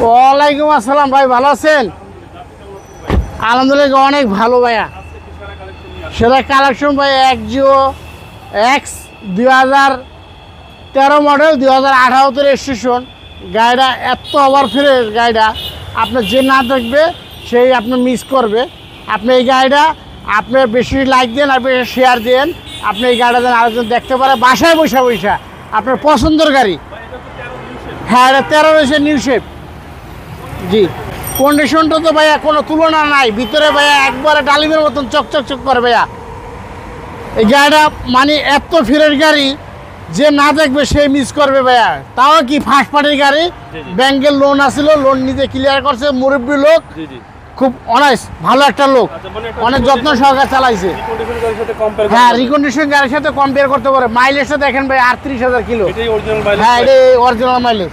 ওয়ালাইকুম আসসালাম ভাই, ভালো আছেন? আলহামদুলিল্লাহ অনেক ভালো ভাইয়া। সেটা কালেকশন ভাই একজিও এক্স 2013 মডেল, 2018 রেজিস্ট্রেশন। গাড়িটা এত ওভার ফ্রেশ, গাড়িটা আপনার যে না দেখবে সেই আপনি মিস করবে। আপনি এই গাড়িটা আপনি বেশি লাইক দেন আর বেশি শেয়ার দেন, আপনি এই গাড়িটা দেন আরেকজন দেখতে পারে বাসায় বসে বসে আপনার পছন্দের গাড়ি। হ্যাঁ, এটা 13 রয়েছে নিউ শেপ। জি, কন্ডিশনটা তো ভাইয়া কোনো তুলনা নাই। ভিতরে ভাইয়া একবারে ডালিমের মতন চকচক করে ভাইয়া। এই গাড়িটা মানে এত ফ্রেশ গাড়ি, যে না দেখবে সে মিস করবে ভাইয়া। তাও কি ফার্স্ট পার্টির গাড়ি, ব্যাংকের লোন আসছিল, লোন নিজে ক্লিয়ার করছে, মুরব্বী লোক, খুব অনার্স ভালো একটা লোক, অনেক যত্ন সহকারে চালাইছে। হ্যাঁ, রিকন্ডিশন গাড়ির সাথে কম্পেয়ার করতে পারে। মাইলেজটা দেখেন ভাই 38,000 কিলো। হ্যাঁ, এটা অরিজিনাল মাইলেজ।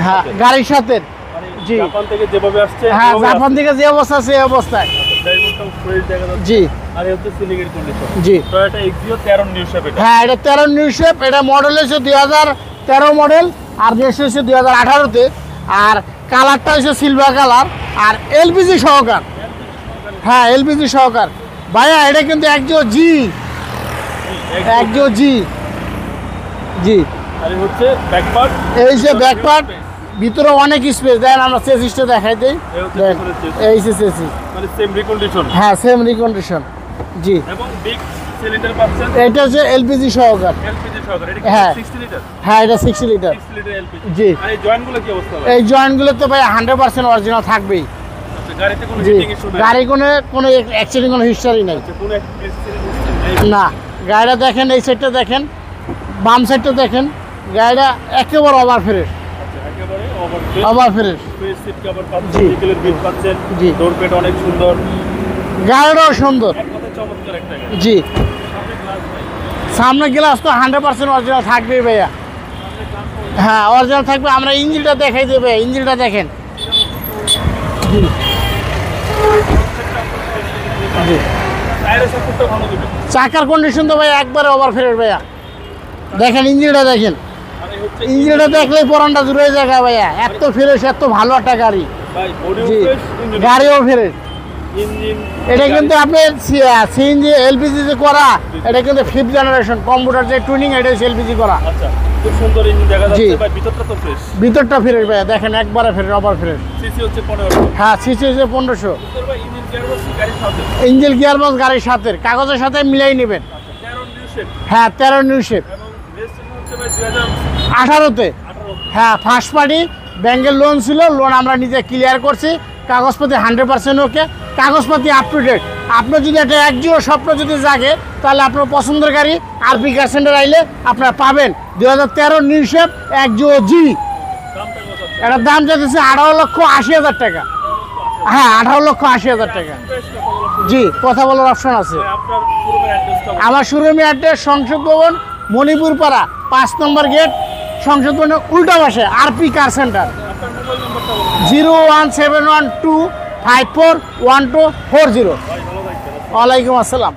হ্যাঁ, গাড়ির সাথে। জি, জাপান থেকে যেভাবে আসছে, হ্যাঁ, জাপান থেকে যে অবস্থা সেই অবস্থায়। জি, আর এই হচ্ছে সিলিং এর কন্ডিশন। জি, তো এটা এক্সিও 13 নিউ শেপ। হ্যাঁ, এটা 13 নিউ শেপ। এটা মডেল হচ্ছে 2013 মডেল, আর রেজিস্ট্রেশন হচ্ছে 2018 তে। আর কালারটা হচ্ছে সিলভার কালার, আর এলপিজি সহকার। হ্যাঁ, এলপিজি সহকার ভাইয়া। এটা কিন্তু একজিও জি, একজিও জি। জি, আর এই হচ্ছে ব্যাক পার্ট। এই যে ব্যাক পার্ট, ভিতরে অনেক স্পেস। দেন আমরা চেসিসটা দেখাই দেই। এই যে চেসিস মানে সেম রিকন্ডিশন। হ্যাঁ, সেম রিকন্ডিশন। জি, এবং বিগ সিলিন্ডার পাচ্ছেন। এটা হচ্ছে এলপিজি সহকার। এলপিজি সহকার। এটা 60 লিটার। হ্যাঁ, এটা 60 লিটার। 60 litre LPG. জি, আর এই জয়েন্টগুলো কি অবস্থা? এই জয়েন্টগুলো তো ভাই 100% অরিজিনাল থাকবেই। আচ্ছা, গাড়িতে কোনো হিটিং ইস্যু নাই? গাড়ি কোনো অ্যাক্সিডেন্ট, কোনো হিস্টরি নাই। আচ্ছা, কোনো অ্যাক্সিডেন্ট না। গাড়িটা দেখেন, এই সাইডটা দেখেন, বাম সাইডটা দেখেন, গাড়িটা একেবারে over fresh. Over fresh. Seat cover পাচ্ছেন, ডিটেইলের বিল পাচ্ছেন। জি, ডোর প্যাড অনেক সুন্দর, গাড়িটাও সুন্দর। এক কথা চমৎকার একটা গাড়ি। জি, সামনে গ্লাস তো 100% অরিজিনাল থাকবেই ভাইয়া। হ্যাঁ, অরিজিনাল থাকবে। আমরা ইঞ্জিনটা দেখাই দেবে, ইঞ্জিনটা দেখেন। জি, জি, চাকার কন্ডিশন তো ভাই একবারে ওভার ফ্রেশ ভাইয়া। দেখেন ইঞ্জিনটা দেখেন, ইঞ্জিনটা দেখলেই পরানটা জুড়ে যায় ভাইয়া। এত ফ্রেশ, এত ভালো একটা গাড়ি। গাড়িও ফ্রেশ। এটা কিন্তু আপনার সিএনজি এলপিজি যে করা, এটা কিন্তু 5th জেনারেশন কম্পিউটার যে টুনিং, এটা এলপিজি করা। আচ্ছা, খুব সুন্দর ইঞ্জিন দেখা যাচ্ছে ভাই। ভিতরটা তো ফ্রেশ, ভিতরটা ফ্রেশ ভাইয়া। দেখেন একবারে ফ্রেশ, ওভার ফ্রেশ। সিসি হচ্ছে 1500। হ্যাঁ, সিসি হচ্ছে 1500। ইঞ্জিন গিয়ারবক্স গাড়ির সাথে, কাগজের সাথে মিলাই নেবেন। হ্যাঁ, 13 নিউ শেপ। 18 হ্যাঁ, ফার্স্ট পার্টি, ব্যাংকের লোন ছিল, লোন আমরা নিজে ক্লিয়ার করছি। কাগজপাতি 100% ওকে, কাগজপাতি আপ টু ডেট। আপনার যদি একটা একজিও স্বপ্ন যদি জাগে, তাহলে আপনার পছন্দের গাড়ি আরপি কার সেন্টার আইলে আপনারা পাবেন। 2013 নিউ শেপ একজিও জি। এটার দাম যাচ্ছে 18,80,000 টাকা। হ্যাঁ, 18,80,000 টাকা। জি, কথা বলার অপশন আছে। আমার শোরুমের অ্যাড্রেস সংসদ ভবন, মণিপুর পাড়া, 5 নম্বর গেট, সংসদ ভবনের উল্টা পাশে আরপি কার সেন্টার। 01712541240। ওয়ালাইকুম আসসালাম।